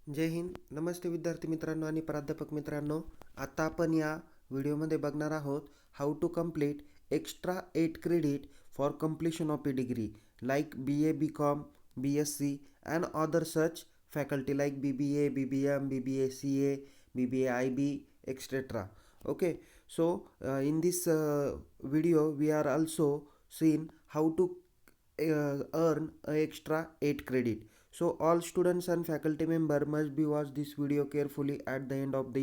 जय हिंद. नमस्ते विद्यार्थी मित्रांनो आणि प्राध्यापक मित्रांनो. आता आपण या व्हिडिओमध्ये बघणार आहोत how to complete extra 8 credit for completion of a degree like BA, BCom, BSc and other such faculty like BBA, BBM, BBA CA, BBA IB, etc. Okay, so in this video we are also seen how to earn extra 8 credit. So all students and faculty member must be watch this video carefully at the end of the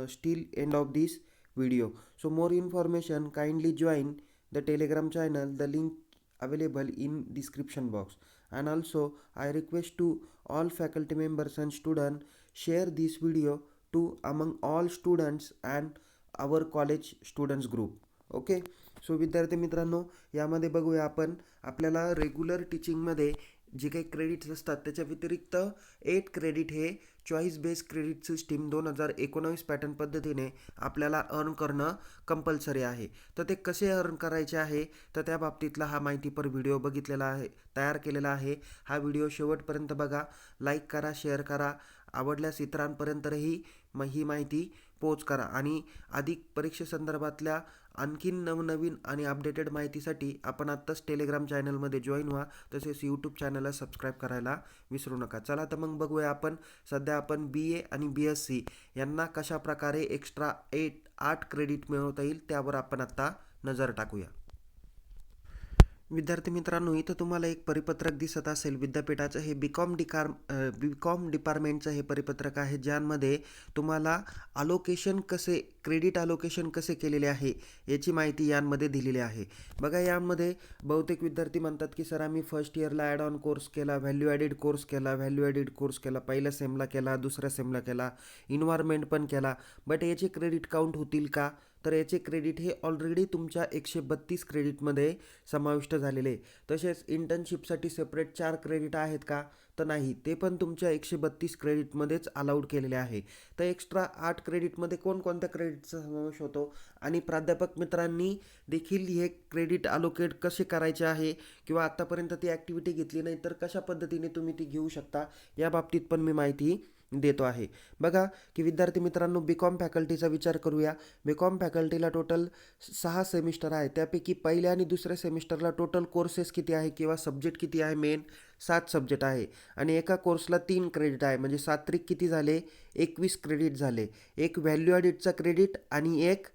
still end of this video. So more information kindly join the telegram channel, the link available in description box. And also I request to all faculty members and students share this video to among all students and our college students group. Okay, so विद्यार्थी मित्रांनो, यामध्ये बघूया आपण आपल्याला regular टीचिंगमध्ये जे काही credits असतात त्याच्या व्यतिरिक्त 8 क्रेडिट हे choice based credit system 2019 pattern पद्धतीने आपल्याला अर्न करणं कंपल्सरी आहे. तर ते कसे अर्न करायचे आहे तर त्या बाबतीतला हा माहितीपर व्हिडिओ बघितलेला आहे, तयार केलेला आहे. हा व्हिडिओ शेवटपर्यंत बघा, लाईक करा, शेअर करा, आवडल्यास इतरांपर्यंतही ही माहिती पोच करा. आणि अधिक परीक्षेसंदर्भातल्या आणखीन नवनवीन आणि अपडेटेड माहितीसाठी आपण आत्ताच टेलिग्राम चॅनलमध्ये जॉईन व्हा. तसेच यूट्यूब चॅनलला सबस्क्राईब करायला विसरू नका. चला तर मग बघूया सध्या आपण BA आणि BSc यांना कशा प्रकारे एक्स्ट्रा 8 क्रेडिट मिळवता येईल त्यावर आपण आत्ता नजर टाकूया. विद्यार्थी मित्रांनो, इथं तुम्हाला एक परिपत्रक दिसत असेल विद्यापीठाचं. हे बीकॉम डिपार्टमेंटचं हे परिपत्रक आहे, ज्यामध्ये तुम्हाला क्रेडिट अलोकेशन कसे केलेले आहे याची माहिती यांमध्ये दिलेली आहे. बघा, यामध्ये बहुतेक विद्यार्थी म्हणतात की सर आम्ही फर्स्ट इयरला ॲड ऑन कोर्स केला, व्हॅल्यू ॲडेड कोर्स केला, पहिल्या सेमला केला, दुसऱ्या सेमला केला, इन्व्हायरमेंट पण केला, बट याचे क्रेडिट काउंट होतील का? तर याचे क्रेडिट हे ऑलरेडी तुमच्या 132 क्रेडिटमध्ये समाविष्ट झालेले. तसेच इंटर्नशिपसाठी सेपरेट 4 क्रेडिट आहेत का? तर नाही, ते पण तुमच्या 132 क्रेडिटमध्येच अलाउड केलेले आहे. तर एक्स्ट्रा 8 क्रेडिटमध्ये कोणकोणत्या क्रेडिटचा समावेश होतो आणि प्राध्यापक मित्रांनी देखील हे क्रेडिट अलोकेट कसे करायचे आहे किंवा आत्तापर्यंत ती ॲक्टिव्हिटी घेतली नाही तर कशा पद्धतीने तुम्ही ती घेऊ शकता या बाबतीत पण मी माहिती देतो आहे. बघा की विद्यार्थी मित्रांनो, BCom फॅकल्टीचा विचार करूया. BCom फॅकल्टीला टोटल 6 सेमिस्टर आहे. त्यापैकी पहिल्या आणि दुसऱ्या सेमिस्टरला टोटल कोर्सेस किती आहे किंवा सब्जेक्ट किती आहे? मेन 7 सब्जेक्ट आहे आणि एका कोर्सला 3 क्रेडिट आहे. म्हणजे 7 किती झाले? 21 क्रेडिट झाले. एक व्हॅल्यू ॲडिडचा क्रेडिट आणि एक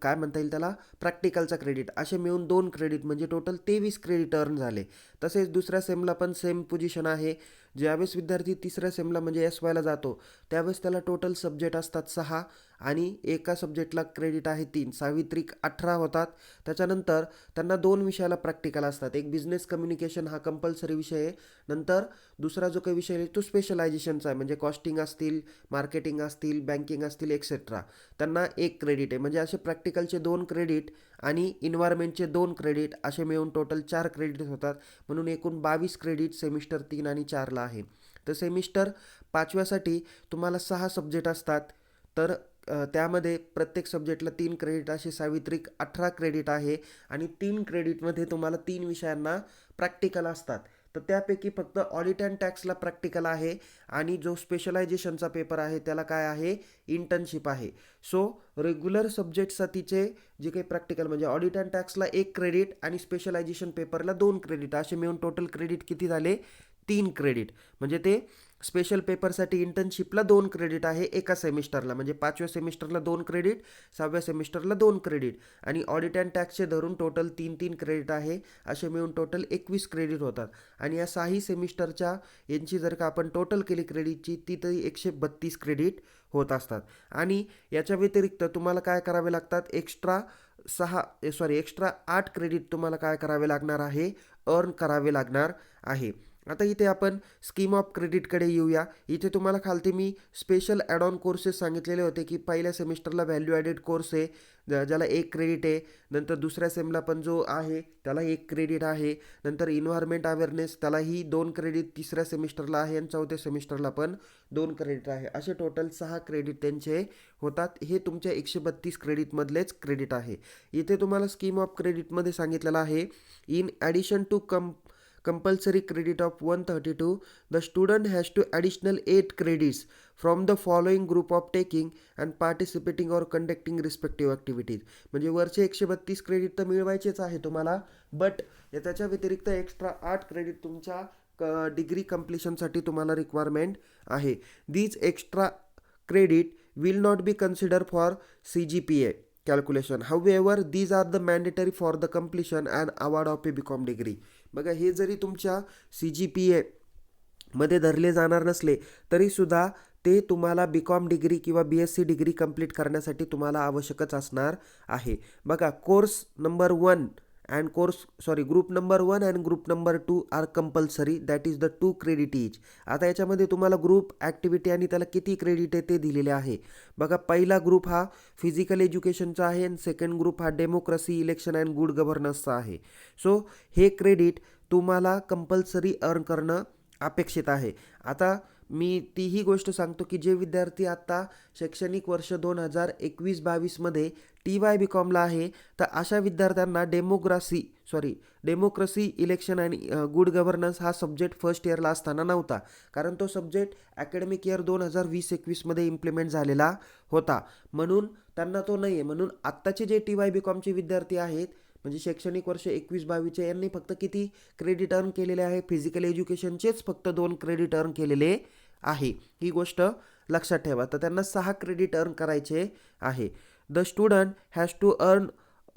काय म्हणता येईल त्याला, प्रॅक्टिकलचा क्रेडिट, असे मिळून 2 क्रेडिट म्हणजे टोटल 23 क्रेडिट अर्न झाले. तसेच दुसऱ्या सेमला पण सेम पोझिशन आहे. ज्यावेळेस विद्यार्थी तिसऱ्या सेमला म्हणजे SYला जातो त्यावेळेस त्याला टोटल सब्जेक्ट असतात 6 आणि एका सब्जेक्टला क्रेडिट आहे 3, 6 18 होतात. त्याच्यानंतर त्यांना 2 विषयाला प्रॅक्टिकल असतात. एक बिझनेस कम्युनिकेशन हा कंपल्सरी विषय आहे, नंतर दुसरा जो काही विषय आहे तो स्पेशलायझेशनचा आहे, म्हणजे कॉस्टिंग असतील, मार्केटिंग असतील, बँकिंग असतील, एक्सेट्रा. त्यांना 1 क्रेडिट आहे. म्हणजे असे प्रॅक्टिकलचे 2 क्रेडिट आणि इन्व्हायरमेंटचे 2 क्रेडिट असे मिळून टोटल 4 क्रेडिट होतात. म्हणून एकूण 22 क्रेडिट सेमिस्टर 3 आणि 4ला आहे. तर सेमिस्टर 5व्यासाठी तुम्हाला 6 सब्जेक्ट असतात. तर त्यामध्ये प्रत्येक सब्जेक्टला 3 क्रेडिट, असे 18 क्रेडिट आहे आणि 3 क्रेडिटमध्ये तुम्हाला 3 विषयांना प्रॅक्टिकल असतात. तर त्यापैकी फक्त ऑडिट अँड टॅक्सला प्रॅक्टिकल आहे आणि जो स्पेशलायझेशनचा पेपर आहे त्याला काय आहे? इंटर्नशिप आहे. सो रेग्युलर सब्जेक्टसाठीचे जे काही प्रॅक्टिकल म्हणजे ऑडिट अँड टॅक्सला 1 क्रेडिट आणि स्पेशलायझेशन पेपरला 2 क्रेडिट, असे मिळून टोटल क्रेडिट किती झाले? 3 क्रेडिट. म्हणजे ते स्पेशल पेपरसाठी इंटर्नशिपला 2 क्रेडिट आहे एका सेमिस्टरला, म्हणजे 5व्या सेमिस्टरला 2 क्रेडिट, 6व्या सेमिस्टरला 2 क्रेडिट आणि ऑडिट अँड टॅक्सचे धरून टोटल 3 क्रेडिट आहे. असे मिळून टोटल 21 क्रेडिट होतात. आणि या 6 सेमिस्टरच्या यांची जर का आपण टोटल केली क्रेडिटची ती तरी 132 क्रेडिट होत असतात. आणि याच्या व्यतिरिक्त तुम्हाला काय करावे लागतात? एक्स्ट्रा 8 क्रेडिट तुम्हाला काय करावे लागणार आहे? अर्न करावे लागणार आहे. आता इथे आपण स्कीम ऑफ क्रेडिटकडे येऊया. इथे तुम्हाला खालती मी स्पेशल ॲड ऑन कोर्सेस सांगितलेले होते की पहिल्या सेमिस्टरला व्हॅल्यू ॲडेड कोर्स आहे ज्याला 1 क्रेडिट आहे, नंतर दुसऱ्या सेमला पण जो आहे त्याला 1 क्रेडिट आहे, नंतर इन्व्हायरमेंट अवेअरनेस त्यालाही 2 क्रेडिट तिसऱ्या सेमिस्टरला आहे आणि 4थ्या सेमिस्टरला पण 2 क्रेडिट आहे. असे टोटल 6 क्रेडिट त्यांचे होतात. हे तुमच्या 132 क्रेडिटमधलेच क्रेडिट आहे. इथे तुम्हाला स्कीम ऑफ क्रेडिटमध्ये सांगितलेलं आहे in addition to compulsory credit of 132, the student has to additional 8 credits from the following group of taking and participating or conducting respective activities. म्हणजे वरचे 132 क्रेडिट तर मिळवायचेच आहे तुम्हाला, बट त्याच्या व्यतिरिक्त एक्स्ट्रा 8 क्रेडिट तुमच्या डिग्री कम्प्लिशनसाठी तुम्हाला रिक्वायरमेंट आहे. These extra credit will not be consider for CGPA calculation. However, these are the mandatory for the completion and award of a BCom degree. बघा, हे जरी तुमच्या CGPA मध्ये धरले जाणार नसले तरी सुद्धा ते तुम्हाला BCom डिग्री किंवा BSc डिग्री कंप्लीट करण्यासाठी तुम्हाला आवश्यकच असणार आहे. बघा, course number 1 and group number 1 and group number 2 are compulsory, that is the 2 credit each. आता याच्यामध्ये तुम्हाला ग्रुप ॲक्टिव्हिटी आणि त्याला किती क्रेडिट आहे ते दिलेले आहे. बघा, पहिला ग्रुप हा फिजिकल एज्युकेशनचा आहे आणि सेकंड ग्रुप हा डेमोक्रेसी, इलेक्शन अँड गुड गव्हर्नन्सचा आहे. सो हे क्रेडिट तुम्हाला कंपल्सरी अर्न करणं अपेक्षित आहे. आता मी तीही गोष्ट सांगतो की जे विद्यार्थी आत्ता शैक्षणिक वर्ष 2021-22मध्ये TY BComला आहे, तर अशा विद्यार्थ्यांना डेमोक्रेसी, इलेक्शन आणि गुड गव्हर्नन्स हा सब्जेक्ट फर्स्ट इयरला असताना नव्हता, कारण तो सब्जेक्ट ॲकॅडमिक इयर 2020-21मध्ये इम्प्लिमेंट झालेला होता, म्हणून त्यांना तो नाही आहे. म्हणून आत्ताचे जे TY BComचे विद्यार्थी आहेत, म्हणजे शैक्षणिक वर्ष 21-22चे, यांनी फक्त किती क्रेडिट अर्न केलेले आहे? फिजिकल एज्युकेशनचेच फक्त 2 क्रेडिट अर्न केलेले आहे. ही गोष्ट लक्षात ठेवा. तर त्यांना 6 क्रेडिट अर्न करायचे आहे. The student has to earn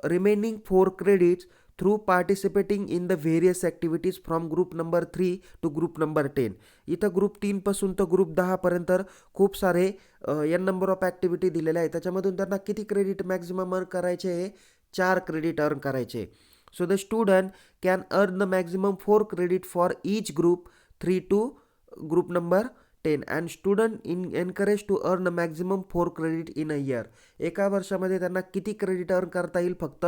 remaining 4 credits through participating in the various activities from group number 3 to group number 10. इथं ग्रुप 3 तर ग्रुप 10पर्यंत खूप सारे एन नंबर ऑफ ॲक्टिव्हिटी दिलेले आहे. त्याच्यामधून त्यांना किती क्रेडिट मॅक्झिमम अर्न करायचे आहे? 4 क्रेडिट अर्न करायचे. So the student can earn the maximum 4 credit for each group 3 to group number 10 and student encourage to earn maximum 4 credit in a year. एका वर्षामध्ये त्यांना किती क्रेडिट अर्न करता येईल? फक्त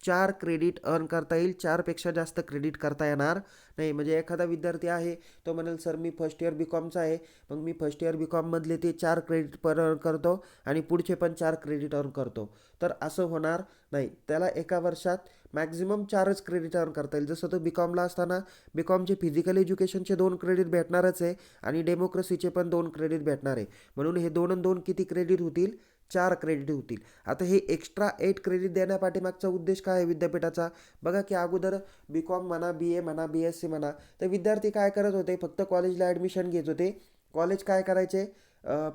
4 क्रेडिट अर्न करता येईल. 4पेक्षा जास्त क्रेडिट करता येणार नाही. म्हणजे एखादा विद्यार्थी आहे, तो म्हणेल सर मी फर्स्ट इयर BComचा आहे, मग मी फर्स्ट इयर BComमधले ते 4 क्रेडिट पर अर्न करतो आणि पुढचे पण 4 क्रेडिट अर्न करतो, तर असं होणार नाही. त्याला एका वर्षात मॅक्झिमम 4च क्रेडिट अर्न करता येईल. जसं तो BComला असताना BComचे फिजिकल एज्युकेशनचे 2 क्रेडिट भेटणारच आहे आणि डेमोक्रेसीचे पण 2 क्रेडिट भेटणार आहे. म्हणून हे 2 आणि 2 किती क्रेडिट होतील? 4 क्रेडिट होतील. आता हे एक्स्ट्रा 8 क्रेडिट देण्यापाठीमागचा उद्देश काय आहे विद्यापीठाचा? बघा की अगोदर BCom म्हणा, BA म्हणा, BSc म्हणा, तर विद्यार्थी काय करत होते? फक्त कॉलेजला ॲडमिशन घेत होते. कॉलेज काय करायचे?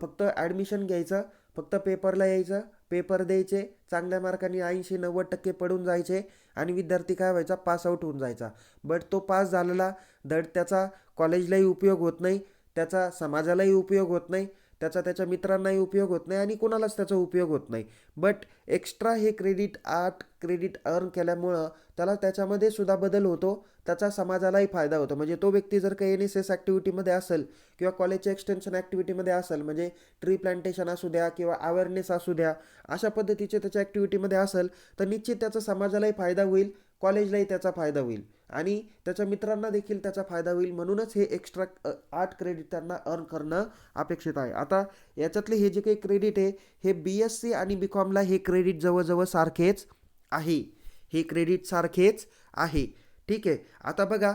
फक्त ॲडमिशन घ्यायचं, फक्त पेपरला यायचं, पेपर द्यायचे, चांगल्या मार्कांनी 80-90% पडून जायचे आणि विद्यार्थी काय व्हायचा? पासआउट होऊन जायचा. बट तो पास झालेला धड त्याचा कॉलेजलाही उपयोग होत नाही, त्याचा समाजालाही उपयोग होत नाही, त्याच्या मित्रांनाही उपयोग होत नाही आणि कोणालाच त्याचा उपयोग होत नाही. बट एक्स्ट्रा हे 8 क्रेडिट अर्न केल्यामुळं त्याला त्याच्यामध्ये सुद्धा बदल होतो, त्याचा समाजालाही फायदा होतो. म्हणजे तो व्यक्ती जर काही NSS ॲक्टिव्हिटीमध्ये असेल किंवा कॉलेजच्या एक्सटेन्शन ॲक्टिव्हिटीमध्ये असेल, म्हणजे ट्री प्लांटेशन असू द्या किंवा अवेअरनेस असू द्या, अशा पद्धतीचे त्याच्या ॲक्टिव्हिटीमध्ये असेल, तर निश्चित त्याचा समाजालाही फायदा होईल, कॉलेजलाही त्याचा फायदा होईल आणि त्याच्या मित्रांना देखील त्याचा फायदा होईल. म्हणूनच हे एक्स्ट्रा 8 क्रेडिट त्यांना अर्न करणं अपेक्षित आहे. आता याच्यातले हे जे काही क्रेडिट आहे, हे BSc आणि BComला हे क्रेडिट जवळजवळ सारखेच आहे. हे क्रेडिट सारखेच आहे. ठीक आहे. आता बघा,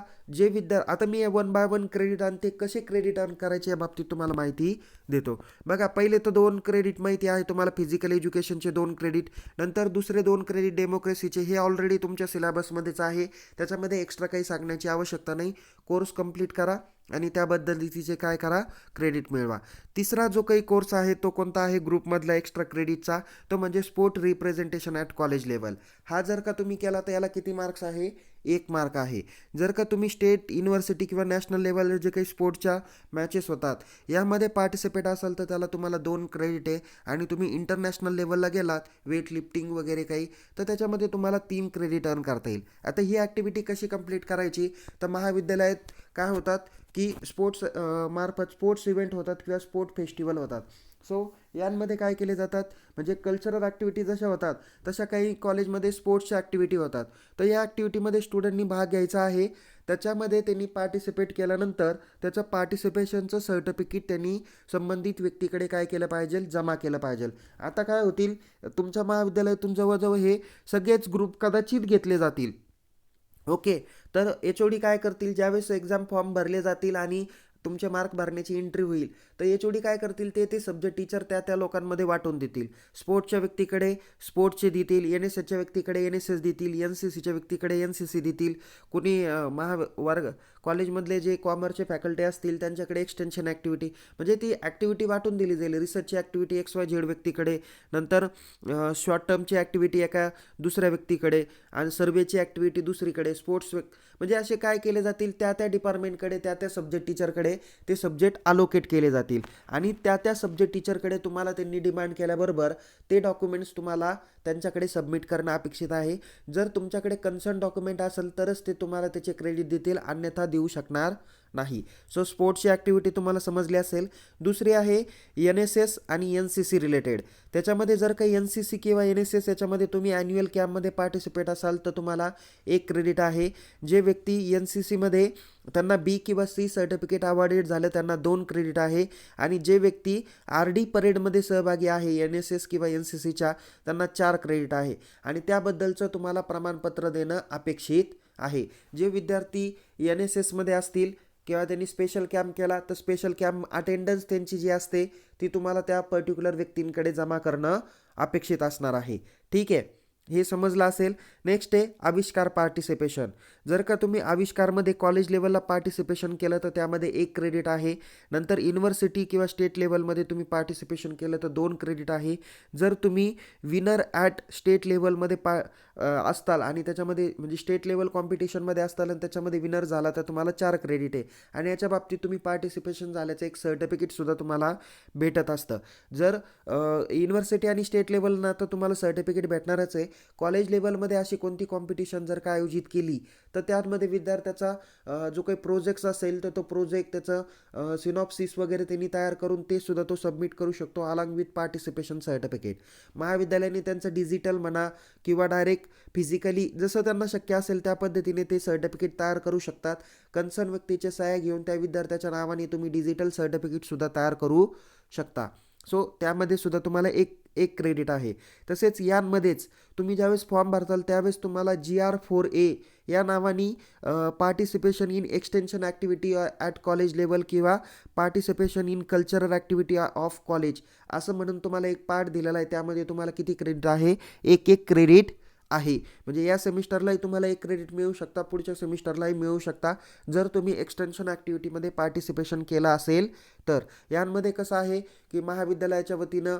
आता मी 1 बाय 1 क्रेडिट आणि ते कसे क्रेडिट अर्न करायचे या बाबतीत तुम्हाला माहिती देतो. बघा, पहिले तर 2 क्रेडिट माहिती आहे तुम्हाला, फिजिकल एज्युकेशनचे 2 क्रेडिट, नंतर दुसरे 2 क्रेडिट डेमोक्रेसीचे. हे ऑलरेडी तुमच्या सिलेबसमध्येच आहे, त्याच्यामध्ये एक्स्ट्रा काही सांगण्याची आवश्यकता नाही. कोर्स कंप्लीट करा आणि त्याबद्दल काय करा? क्रेडिट मिळवा. तिसरा जो काही कोर्स आहे तो कोणता आहे ग्रुपमधला एक्स्ट्रा क्रेडिटचा? तो म्हणजे sport representation at college level. हा जर का तुम्ही केला तर याला किती मार्क्स आहे? 1 मार्क आहे. जर का तुम्ही स्टेट, युनिव्हर्सिटी किंवा नॅशनल लेवलवर जे काही स्पोर्टच्या मॅचेस होतात यामध्ये पार्टिसिपेट असाल तर त्याला तुम्हाला 2 क्रेडिट आहे आणि तुम्ही इंटरनॅशनल लेवलला गेलात, वेट लिफ्टिंग वगैरे काही, तर त्याच्यामध्ये तुम्हाला 3 क्रेडिट अर्न करता येईल. आता ही ॲक्टिव्हिटी कशी कंप्लीट करायची? तर महाविद्यालयात काय होतात की स्पोर्ट्स इव्हेंट होतात किंवा स्पोर्ट फेस्टिवल होतात. सो यांमध्ये काय केले जातात? म्हणजे कल्चरल ॲक्टिव्हिटी जशा होतात तशा काही कॉलेजमध्ये स्पोर्ट्सच्या ॲक्टिव्हिटी होतात. तर या ॲक्टिव्हिटीमध्ये स्टुडंटनी भाग घ्यायचा आहे. त्याच्यामध्ये त्यांनी पार्टिसिपेट केल्यानंतर त्याचं पार्टिसिपेशनचं सर्टिफिकेट त्यांनी संबंधित व्यक्तीकडे काय केलं पाहिजे? जमा केलं पाहिजे. आता काय होतील? तुमच्या महाविद्यालयातून जवळजवळ हे सगळेच ग्रुप कदाचित घेतले जातील. ओके. तर एच-ओ-डी काय करतील, ज्यावेळेस एक्झाम फॉर्म भरले जातील आणि तुमचे मार्क भरण्याची एंट्री होईल, तर एच-ओ-डी काय करतील, ते सब्जेक्ट टीचर त्या लोकांमध्ये वाटून देतील. स्पोर्ट्सच्या व्यक्तीकडे स्पोर्ट्सचे देतील, एन-एस-एसच्या व्यक्तीकडे एन-एस-एस देतील, एन-सी-सीच्या व्यक्तीकडे एन-सी-सी देतील. कुणी वर्ग कॉलेजमधले जे कॉमर्सचे फॅकल्टी असतील त्यांच्याकडे एक्सटेन्शन ॲक्टिव्हिटी, म्हणजे ती ॲक्टिव्हिटी वाटून दिली जाईल. रिसर्चची ॲक्टिव्हिटी XYZ व्यक्तीकडे, नंतर शॉर्ट टर्मची ॲक्टिव्हिटी एका दुसऱ्या व्यक्तीकडे आणि सर्वेची ॲक्टिव्हिटी दुसरीकडे. म्हणजे असे काय केले जातील, त्या डिपार्टमेंटकडे, त्या सब्जेक्ट टीचरकडे ते सब्जेक्ट अलोकेट केले जातील आणि त्या सब्जेक्ट टीचरकडे तुम्हाला त्यांनी डिमांड केल्याबरोबर ते डॉक्युमेंट्स तुम्हाला त्यांच्याकडे सबमिट करणं अपेक्षित आहे. जर तुमच्याकडे कन्सर्न डॉक्युमेंट असेल तरच ते तुम्हाला त्याचे क्रेडिट देतील, अन्यथा देऊ शकणार नाही. सो स्पोर्ट्सची ॲक्टिव्हिटी तुम्हाला समजली असेल. दुसरी आहे एन-एस-एस आणि एन-सी-सी रिलेटेड. त्याच्यामध्ये जर काही एन-सी-सी किंवा एन-एस-एस याच्यामध्ये तुम्ही ॲन्युअल कॅम्पमध्ये पार्टिसिपेट असाल तर तुम्हाला 1 क्रेडिट आहे. जे व्यक्ती एन-सी-सीमध्ये त्यांना बी किंवा सी सर्टिफिकेट अवॉर्डेड झालं त्यांना 2 क्रेडिट आहे आणि जे व्यक्ती आर-डी परेडमध्ये सहभागी आहे एन-एस-एस किंवा एन-सी-सीच्या त्यांना 4 क्रेडिट आहे आणि त्याबद्दलचं तुम्हाला प्रमाणपत्र देणं अपेक्षित आहे. जे विद्यार्थी एन-एस-एसमध्ये असतील किंवा त्यांनी स्पेशल कॅम्प केला तर स्पेशल कॅम्प अटेंडन्स त्यांची जी असते ती तुम्हाला त्या पर्टिक्युलर व्यक्तींकडे जमा करणं अपेक्षित असणार आहे. ठीक आहे, हे समजलं असेल. नेक्स्ट आहे आविष्कार पार्टिसिपेशन. जर का तुम्ही आविष्कारमध्ये कॉलेज लेवलला पार्टिसिपेशन केलं तर त्यामध्ये 1 क्रेडिट आहे. नंतर युनिव्हर्सिटी किंवा स्टेट लेवलमध्ये तुम्ही पार्टिसिपेशन केलं तर 2 क्रेडिट आहे. जर तुम्ही विनर ॲट स्टेट लेवलमध्ये असताल आणि त्याच्यामध्ये म्हणजे स्टेट लेवल कॉम्पिटिशनमध्ये असताल आणि त्याच्यामध्ये विनर झाला तर तुम्हाला 4 क्रेडिट आहे आणि याच्या बाबतीत तुम्ही पार्टिसिपेशन झाल्याचं एक सर्टिफिकेटसुद्धा तुम्हाला भेटत असतं. जर युनिव्हर्सिटी आणि स्टेट लेवलना तर तुम्हाला सर्टिफिकेट भेटणारच आहे. कॉलेज लेवलमध्ये अशी कोणती कॉम्पिटिशन जर का आयोजित केली तर त्यामध्ये विद्यार्थ्याचा जो काही प्रोजेक्ट्स असेल तर तो प्रोजेक्ट त्याचं सिनॉप्सिस वगैरे त्यांनी तयार करून ते सुद्धा तो सबमिट करू शकतो अलॉंग विथ पार्टिसिपेशन सर्टिफिकेट. महाविद्यालयाने त्यांचं डिजिटल म्हणा किंवा डायरेक्ट फिजिकली जसं त्यांना शक्य असेल त्या पद्धतीने ते सर्टिफिकेट तयार करू शकतात. कन्सर्न व्यक्तीचे सह्या घेऊन त्या विद्यार्थ्याच्या नावाने तुम्ही डिजिटल सर्टिफिकेटसुद्धा तयार करू शकता. सो त्यामध्ये सुद्धा तुम्हाला एक क्रेडिट आहे. तसेच यांमध्येच तुम्ही ज्यावेळेस फॉर्म भरताल त्यावेळेस तुम्हाला GR4A या नावाने participation in extension activity at college level किंवा participation in cultural activity of college असं म्हणून तुम्हाला एक पार्ट दिलेला आहे. त्यामध्ये तुम्हाला किती क्रेडिट आहे, एक क्रेडिट आहे. म्हणजे या सेमिस्टरलाही तुम्हाला 1 क्रेडिट मिळू शकता, पुढच्या सेमिस्टरलाही मिळू शकता जर तुम्ही एक्सटेन्शन ॲक्टिव्हिटीमध्ये पार्टिसिपेशन केलं असेल तर. यांमध्ये कसं आहे की महाविद्यालयाच्या वतीनं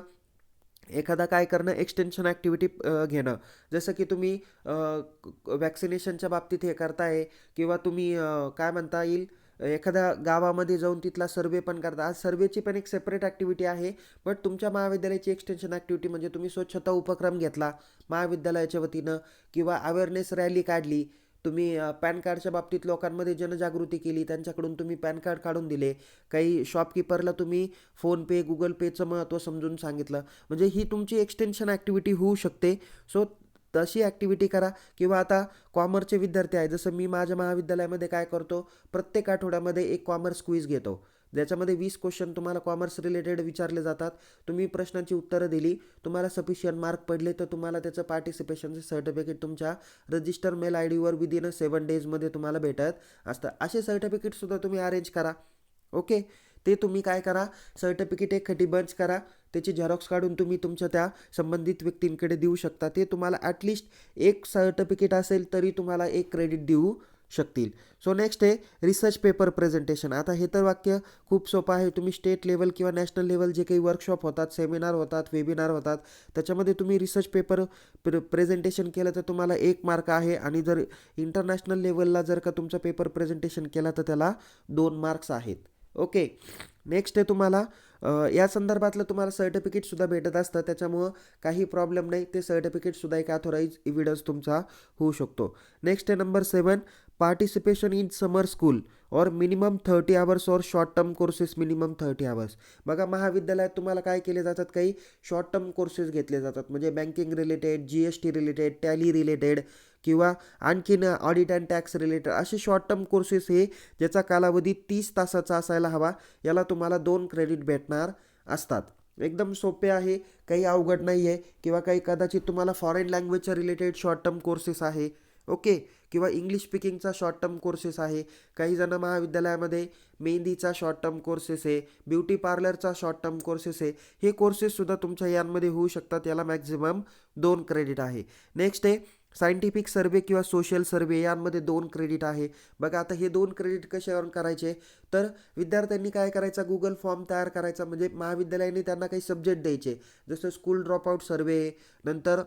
एखादा काय करणं एक्सटेन्शन ॲक्टिव्हिटी घेणं, जसं की तुम्ही वॅक्सिनेशनच्या बाबतीत हे करताय किंवा तुम्ही काय म्हणता येईल एखाद्या गावामध्ये जाऊन तिथला सर्वे पण करता. आज सर्वेची पण एक सेपरेट ॲक्टिव्हिटी आहे. बट तुमच्या महाविद्यालयाची एक्सटेन्शन ॲक्टिव्हिटी म्हणजे तुम्ही स्वच्छता उपक्रम घेतला महाविद्यालयाच्या वतीनं किंवा अवेअरनेस रॅली काढली, तुम्ही पॅन कार्डच्या बाबतीत लोकांमध्ये जनजागृती केली, त्यांच्याकडून तुम्ही पॅन कार्ड काढून दिले, काही शॉपकीपरला तुम्ही फोनपे गुगल पेचं महत्त्व समजून सांगितलं, म्हणजे ही तुमची एक्सटेन्शन ॲक्टिव्हिटी होऊ शकते. सो तशी ॲक्टिव्हिटी करा. किंवा आता कॉमर्सचे विद्यार्थी आहे, जसं मी माझ्या महाविद्यालयामध्ये काय करतो, प्रत्येक आठवड्यामध्ये एक कॉमर्स क्विज घेतो ज्याच्यामध्ये 20 क्वेश्चन तुम्हाला कॉमर्स रिलेटेड विचारले जातात. तुम्ही प्रश्नांची उत्तरं दिली, तुम्हाला सफिशियंट मार्क पडले तर तुम्हाला त्याचं पार्टिसिपेशनचं सर्टिफिकेट तुमच्या रजिस्टर मेल ID वर विदिन 7 डेजमध्ये तुम्हाला भेटत असतं. असे सर्टिफिकेटसुद्धा तुम्ही अरेंज करा. ओके, ते तुम्ही काय करा, सर्टिफिकेट एक खटी बंच करा, त्याची झेरॉक्स काढून तुम्ही तुमच्या त्या संबंधित व्यक्तींकडे देऊ शकता. ते तुम्हाला ॲटलिस्ट एक सर्टिफिकेट असेल तरी तुम्हाला 1 क्रेडिट देऊ शकतील. सो नेक्स्ट आहे रिसर्च पेपर प्रेझेंटेशन. आता हे तर वाक्य खूप सोपं आहे. तुम्ही स्टेट लेवल किंवा नॅशनल लेवल जे काही वर्कशॉप होतात, सेमिनार होतात, वेबिनार होतात, त्याच्यामध्ये तुम्ही रिसर्च पेपर प्रेझेंटेशन केलं तर तुम्हाला 1 मार्क आहे आणि जर इंटरनॅशनल लेवलला जर का तुमचा पेपर प्रेझेंटेशन केला तर त्याला 2 मार्क्स आहेत. ओके, नेक्स्ट आहे तुम्हाला या संदर्भातलं तुम्हाला सर्टिफिकेटसुद्धा भेटत असतं, त्याच्यामुळं काही प्रॉब्लेम नाही. ते सर्टिफिकेटसुद्धा एक ऑथोराईज एव्हिडन्स तुमचा होऊ शकतो. नेक्स्ट आहे number 7, participation in summer school और मिनिमम 30 आवर्स और short term courses minimum 30 hours. बघा महाविद्यालयात तुम्हाला काय केले जातात, काही शॉर्ट टर्म कोर्सेस घेतले जातात, म्हणजे banking related, GST related, tally related किंवा आणखीन ऑडिट अँड टॅक्स रिलेटेड असे शॉर्ट टर्म कोर्सेस हे ज्याचा कालावधी 30 तासाचा असायला हवा, याला तुम्हाला 2 क्रेडिट भेटणार असतात. एकदम सोपे आहे, काही अवघड नाही आहे. किंवा काही कदाचित तुम्हाला फॉरेन लँग्वेजच्या रिलेटेड शॉर्ट टर्म कोर्सेस आहे, ओके. किंवा इंग्लिश स्पीकिंगचा शॉर्ट टर्म कोर्सेस आहे. काही जण महाविद्यालयामध्ये मेहंदीचा शॉर्ट टर्म कोर्सेस आहे, ब्युटी पार्लरचा शॉर्ट टर्म कोर्सेस आहे. हे कोर्सेससुद्धा तुमच्या यांमध्ये होऊ शकतात. याला मॅक्झिमम 2 क्रेडिट आहे. नेक्स्ट आहे सायंटिफिक सर्वे किंवा सोशल सर्वे, यांमध्ये 2 क्रेडिट आहे. बघा आता हे 2 क्रेडिट कसे अर्न करायचे, तर विद्यार्थ्यांनी काय करायचा, गुगल फॉर्म तयार करायचा. म्हणजे महाविद्यालयाने त्यांना काही सब्जेक्ट द्यायचे, जसं स्कूल ड्रॉपआउट सर्वे, नंतर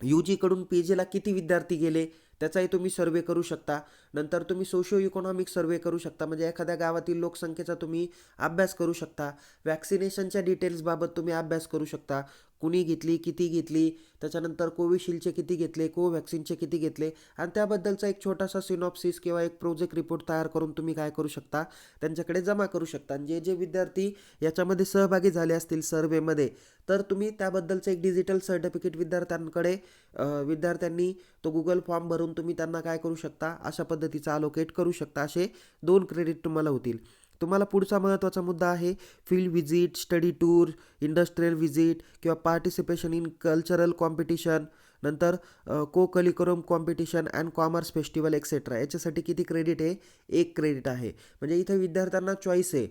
UGकडून PGला किती विद्यार्थी गेले त्याचाही तुम्ही सर्वे करू शकता. नंतर तुम्ही सोशो इकॉनॉमिक सर्वे करू शकता, म्हणजे एखाद्या गावातील लोकसंख्येचा तुम्ही अभ्यास करू शकता. वॅक्सिनेशनच्या डिटेल्सबाबत तुम्ही अभ्यास करू शकता, कुणी घेतली, किती घेतली, त्याच्यानंतर कोविशिल्डचे किती घेतले, कोव्हॅक्सिनचे किती घेतले, आणि त्याबद्दलचा एक छोटासा सिनॉप्सिस किंवा एक प्रोजेक्ट रिपोर्ट तयार करून तुम्ही काय करू शकता, त्यांच्याकडे जमा करू शकता. आणि जे जे विद्यार्थी याच्यामध्ये सहभागी झाले असतील सर्वेमध्ये, तर तुम्ही त्याबद्दलचं एक डिजिटल सर्टिफिकेट विद्यार्थ्यांनी तो गुगल फॉर्म भरून तुम्ही त्यांना काय करू शकता, अशा पद्धतीचा अलोकेट करू शकता. असे 2 क्रेडिट तुम्हाला होतील. तुम्हाला पुढचा महत्त्वाचा मुद्दा आहे field visit, study tour, industrial visit किंवा पार्टिसिपेशन इन कल्चरल कॉम्पिटिशन, नंतर को curriculum competition and commerce festival etcetera. याच्यासाठी किती क्रेडिट आहे, 1 क्रेडिट आहे. म्हणजे इथं विद्यार्थ्यांना चॉईस आहे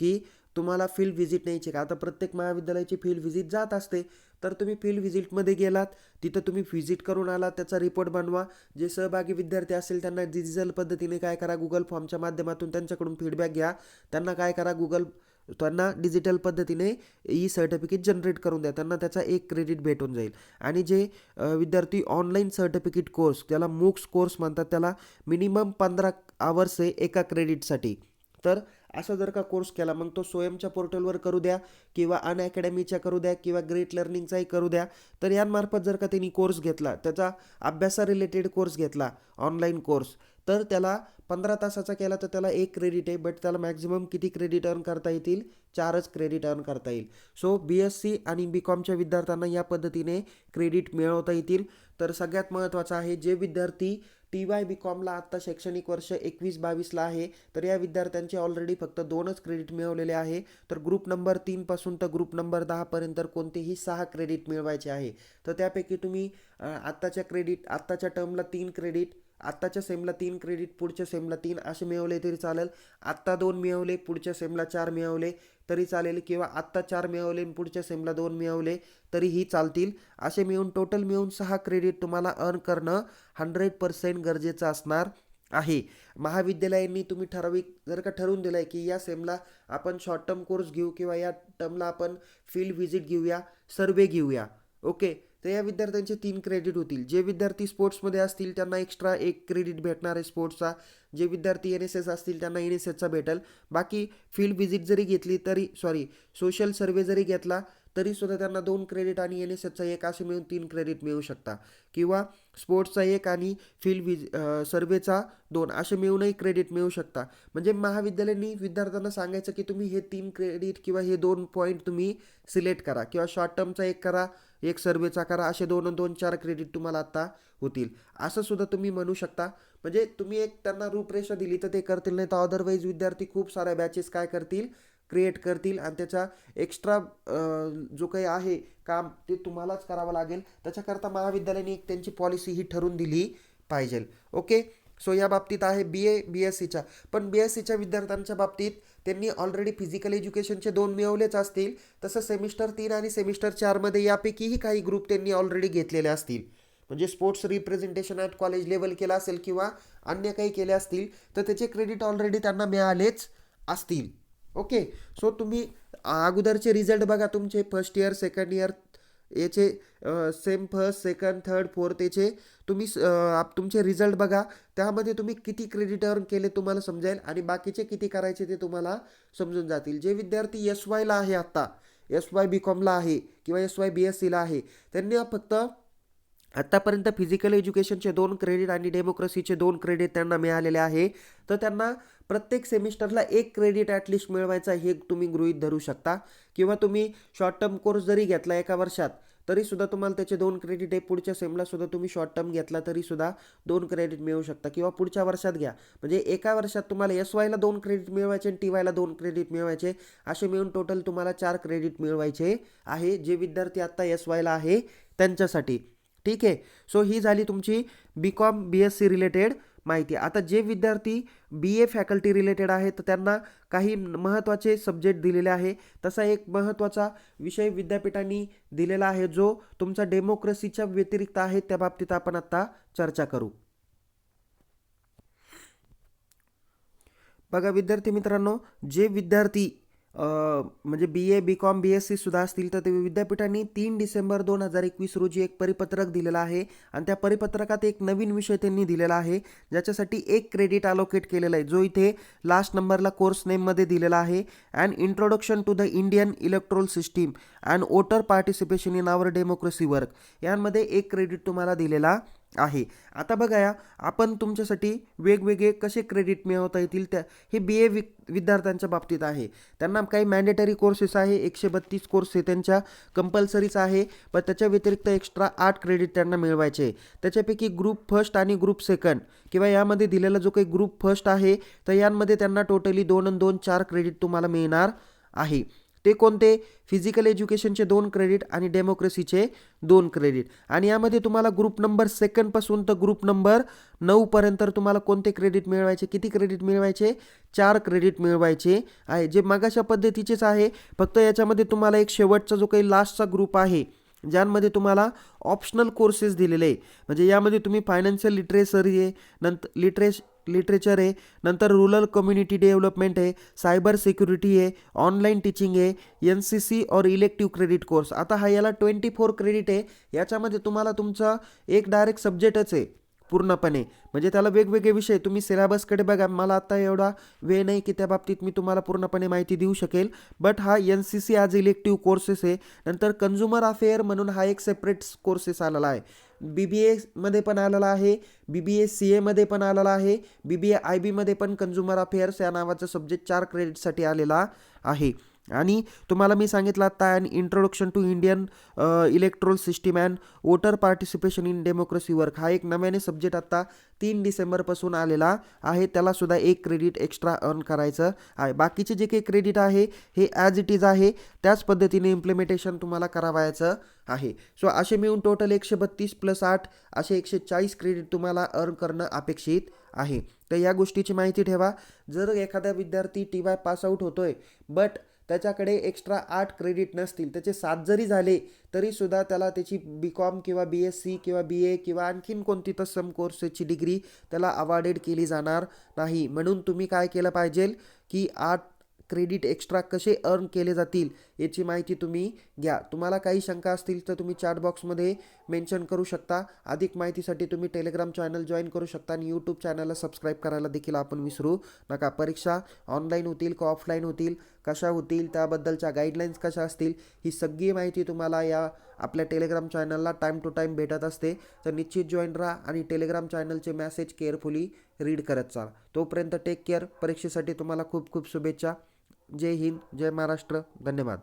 की तुम्हाला फील्ड व्हिजिट न्यायची का. आता प्रत्येक महाविद्यालयाची फील्ड व्हिजिट जात असते, तर तुम्ही फील्ड व्हिजिटमध्ये गेलात, तिथं तुम्ही व्हिजिट करून आलात, त्याचा रिपोर्ट बनवा. जे सहभागी विद्यार्थी असेल त्यांना डिजिटल पद्धतीने काय करा, गुगल फॉर्मच्या माध्यमातून त्यांच्याकडून फीडबॅक घ्या. त्यांना काय करा, त्यांना डिजिटल पद्धतीने सर्टिफिकेट जनरेट करून द्या. त्यांना त्याचा 1 क्रेडिट भेटून जाईल. आणि जे विद्यार्थी ऑनलाईन सर्टिफिकेट कोर्स, त्याला मूक्स कोर्स म्हणतात, त्याला मिनिमम 15 आवर्स आहे एका क्रेडिटसाठी. तर असा जर का कोर्स केला, मग तो स्वयंच्या पोर्टलवर करू द्या किंवा अनअकॅडमीच्या करू द्या किंवा ग्रेट लर्निंगचाही करू द्या, तर यांमार्फत जर का त्यांनी कोर्स घेतला, त्याचा अभ्यासा रिलेटेड कोर्स घेतला, ऑनलाईन कोर्स, तर त्याला 15 तासाचा केला तर त्याला 1 क्रेडिट आहे. बट त्याला मॅक्झिमम किती क्रेडिट अर्न करता येतील, 4च क्रेडिट अर्न करता येईल. सो BSc आणि BComच्या विद्यार्थ्यांना या पद्धतीने क्रेडिट मिळवता येतील. तर सगळ्यात महत्त्वाचं आहे, जे विद्यार्थी TY BComला आत्ता शैक्षणिक वर्ष 21-22ला आहे, तर या विद्यार्थ्यांचे ऑलरेडी फक्त 2च क्रेडिट मिळवलेले आहे. तर ग्रुप नंबर 3 पासून तर ग्रुप नंबर 10 पर्यंत कोणतेही 6 क्रेडिट मिळवायचे आहे. तर त्यापैकी तुम्ही आत्ताच्या टर्मला 3 क्रेडिट, आत्ताच्या सेमला 3 क्रेडिट, पुढच्या सेमला 3 असे मिळवले तरी चालेल. आत्ता 2 मिळवले, पुढच्या सेमला 4 मिळवले तरी चालेल, किंवा आत्ता 4 मिळवले आणि पुढच्या सेमला 2 मिळवले तरीही चालतील. असे मिळून टोटल मिळून 6 क्रेडिट तुम्हाला अर्न करणं 100% गरजेचं असणार आहे. महाविद्यालयांनी तुम्ही जर का ठरवून दिलं आहे की या सेमला आपण शॉर्ट टर्म कोर्स घेऊ किंवा या टर्मला आपण फील्ड व्हिजिट घेऊया, सर्वे घेऊया, ओके, तर या विद्यार्थ्यांचे 3 क्रेडिट होतील. जे विद्यार्थी स्पोर्ट्समध्ये असतील त्यांना एक्स्ट्रा 1 क्रेडिट भेटणार आहे स्पोर्ट्सचा. जे विद्यार्थी NSS असतील त्यांना NSSचा भेटेल. बाकी फील्ड व्हिजिट जरी घेतली तरी सोशल सर्वे जरी घेतला तरीसुद्धा त्यांना 2 क्रेडिट आणि NSSचा 1 असे मिळून 3 क्रेडिट मिळू शकता. किंवा स्पोर्ट्सचा 1 आणि सर्वेचा 2 असे मिळूनही क्रेडिट मिळू शकता. म्हणजे महाविद्यालयांनी विद्यार्थ्यांना सांगायचं की तुम्ही हे 3 क्रेडिट किंवा हे 2 पॉईंट तुम्ही सिलेक्ट करा, किंवा शॉर्ट टर्मचा 1 करा, 1 सर्वेचा करा, असे 2 आणि 2 4 क्रेडिट तुम्हाला आत्ता होतील. असं सुद्धा तुम्ही म्हणू शकता. म्हणजे तुम्ही एक त्यांना रूपरेषा दिली तर ते करतील, नाही तर अदरवाईज विद्यार्थी खूप साऱ्या बॅचेस काय करतील, क्रिएट करतील, आणि त्याचा एक्स्ट्रा जो काही आहे काम ते तुम्हालाच करावं लागेल. त्याच्याकरता महाविद्यालयाने एक त्यांची पॉलिसी ही ठरवून दिली पाहिजे. ओके, सो या बाबतीत आहे BScच्या. पण BScच्या विद्यार्थ्यांच्या बाबतीत त्यांनी ऑलरेडी फिजिकल एज्युकेशनचे 2 मिळवलेच असतील. तसं सेमिस्टर 3 आणि सेमिस्टर 4मध्ये यापैकीही काही ग्रुप त्यांनी ऑलरेडी घेतलेले असतील. म्हणजे sports representation at college level केला असेल किंवा अन्य काही केले असतील, तर त्याचे क्रेडिट ऑलरेडी त्यांना मिळालेच असतील. ओके, सो तुम्ही अगोदरचे रिझल्ट बघा, तुमचे फर्स्ट इयर, सेकंड इयर याचे same first, second, third, fourth याचे तुम्ही तुमचे रिझल्ट बघा. त्यामध्ये तुम्ही किती क्रेडिट अर्न केले तुम्हाला समजेल, आणि बाकीचे किती करायचे ते तुम्हाला समजून जातील. जे विद्यार्थी SYला आहे, आत्ता SY BComला आहे किंवा SY BScला आहे, त्यांनी फक्त आत्तापर्यंत फिजिकल एज्युकेशनचे 2 क्रेडिट आणि डेमोक्रेसीचे 2 क्रेडिट त्यांना मिळालेले आहे. तर त्यांना प्रत्येक सेमिस्टरला 1 क्रेडिट ॲटलिस्ट मिळवायचा, हे तुम्ही गृहीत धरू शकता. किंवा तुम्ही शॉर्ट टर्म कोर्स जरी घेतला एका वर्षात तरीसुद्धा तुम्हाला त्याचे 2 क्रेडिट आहे. पुढच्या सेमला सुद्धा तुम्ही शॉर्ट टर्म घेतला तरीसुद्धा 2 क्रेडिट मिळू शकता, किंवा पुढच्या वर्षात घ्या. म्हणजे एका वर्षात तुम्हाला SYला 2 क्रेडिट मिळवायचे आणि TYला 2 क्रेडिट मिळवायचे, असे मिळून टोटल तुम्हाला 4 क्रेडिट मिळवायचे आहे. जे विद्यार्थी आत्ता SYला आहे त्यांच्यासाठी. ठीक आहे. सो ही झाली तुमची बी.कॉम बी.एससी रिलेटेड माहिती. आता जे विद्यार्थी बी.ए फॅकल्टी रिलेटेड आहेत तर त्यांना काही महत्त्वाचे सब्जेक्ट दिलेले आहे. तसा एक महत्त्वाचा विषय विद्यापीठांनी दिलेला आहे जो तुमचा डेमोक्रेसीच्या व्यतिरिक्त आहे, त्या बाबतीत आपण आता चर्चा करू. बघा विद्यार्थी मित्रांनो, जे विद्यार्थी म्हणजे बी.ए, बी.कॉम, बी.एससी सुद्धा असतील तर ते विद्यापीठांनी 3 डिसेंबर 2021 रोजी एक परिपत्रक दिलेलं आहे आणि त्या परिपत्रकात एक नवीन विषय त्यांनी दिलेला आहे ज्याच्यासाठी 1 क्रेडिट अलोकेट केलेलं आहे, जो इथे लास्ट नंबरला कोर्स नेममध्ये दिलेला आहे. And introduction to the Indian electoral system and voter participation in our democracy work, यांमध्ये 1 क्रेडिट तुम्हाला दिलेला आहे. आता बघा या, आपण तुमच्यासाठी वेगवेगळे कसे क्रेडिट मिळवता येतील त्या, हे बी.ए विद्यार्थ्यांच्या बाबतीत आहे. त्यांना काही मॅन्डेटरी कोर्सेस आहे, 132 कोर्स हे त्यांच्या कंपल्सरीच आहे, पण त्याच्या व्यतिरिक्त एक्स्ट्रा 8 क्रेडिट त्यांना मिळवायचे. त्याच्यापैकी ग्रुप फर्स्ट आणि ग्रुप सेकंड किंवा यामध्ये दिलेला जो काही ग्रुप फर्स्ट आहे तर यांमध्ये त्यांना टोटली 2 आणि 2 4 क्रेडिट तुम्हाला मिळणार आहे. ते कोणते? फिजिकल एज्युकेशनचे 2 क्रेडिट आणि डेमोक्रेसीचे 2 क्रेडिट. आणि यामध्ये तुम्हाला ग्रुप नंबर सेकंडपासून तर ग्रुप नंबर 9पर्यंत तुम्हाला कोणते क्रेडिट मिळवायचे, किती क्रेडिट मिळवायचे? 4 क्रेडिट मिळवायचे आहे, जे मागाच्या पद्धतीचेच आहे. फक्त याच्यामध्ये तुम्हाला एक शेवटचा जो काही लास्टचा ग्रुप आहे ज्यांमध्ये तुम्हाला ऑप्शनल कोर्सेस दिलेले आहे, म्हणजे यामध्ये तुम्ही फायनान्शियल लिटरेचरी आहे, नंतर लिटरेचर आहे, नंतर रूरल कम्युनिटी डेव्हलपमेंट आहे, सायबर सिक्युरिटी आहे, ऑनलाईन टीचिंग आहे, NCC और इलेक्टिव्ह क्रेडिट कोर्स. आता हा याला 24 क्रेडिट आहे. याच्यामध्ये तुम्हाला तुमचा एक डायरेक्ट सब्जेक्टच आहे पूर्णपणे, म्हणजे त्याला वेगवेगळे विषय. तुम्ही सिलेबसकडे बघा, मला आता एवढा वेळ नाही की त्या बाबतीत मी तुम्हाला पूर्णपणे माहिती देऊ शकेल, बट हा NCC ॲज इलेक्टिव्ह कोर्सेस आहे. नंतर कन्झ्युमर अफेअर म्हणून हा एक सेपरेट कोर्सेस आलेला आहे. BBAमध्ये पण आलेला आहे, BBA CA पण आलेला आहे, BBA IB पण कन्झ्युमर अफेअर्स या नावाचा सब्जेक्ट 4 क्रेडिटसाठी आलेला आहे. आणि तुम्हाला मी सांगितलं आता and introduction to Indian electoral system and voter participation in democracy work, हा एक नव्याने सब्जेक्ट आता 3 डिसेंबरपासून आलेला आहे. त्यालासुद्धा 1 क्रेडिट एक्स्ट्रा अर्न करायचं आहे. बाकीचे जे काही क्रेडिट आहे हे ॲज इट इज आहे, त्याच पद्धतीने इम्प्लिमेंटेशन तुम्हाला करावायचं आहे. सो असे मिळून टोटल 132 + 8 असे 140 क्रेडिट तुम्हाला अर्न करणं अपेक्षित आहे. तर या गोष्टीची माहिती ठेवा. जर एखादा विद्यार्थी TY पास आऊट होतोय बट त्याच्याकडे एक्स्ट्रा 8 क्रेडिट नसतील, त्याचे 7 जरी झाले तरीसुद्धा त्याला त्याची बी.कॉम किंवा BSc किंवा BA किंवा आणखीन कोणती तत्सम कोर्सेसची डिग्री त्याला अवॉर्डेड केली जाणार नाही. म्हणून तुम्ही काय केलं पाहिजे की 8 क्रेडिट एक्स्ट्रा कसे अर्न केले जातील याची माहिती तुम्ही घ्या. तुम्हाला काही शंका असतील तर तुम्ही चॅट बॉक्समध्ये मेन्शन करू शकता. अधिक माहितीसाठी तुम्ही टेलिग्राम चॅनल जॉईन करू शकता आणि यूट्यूब चॅनलला सबस्क्राईब करायला देखील आपण विसरू नका. परीक्षा ऑनलाईन होतील का ऑफलाईन होतील, कशा होतील, त्याबद्दलच्या गाईडलाईन्स कशा असतील, ही सगळी माहिती तुम्हाला या आपल्या टेलिग्राम चॅनलला टाईम टू टाईम भेटत असते. तर निश्चित जॉईन राहा आणि टेलिग्राम चॅनलचे मेसेज केअरफुली रीड करत चाला. तोपर्यंत टेक केअर. परीक्षेसाठी तुम्हाला खूप खूप शुभेच्छा. जय हिंद, जय महाराष्ट्र. धन्यवाद.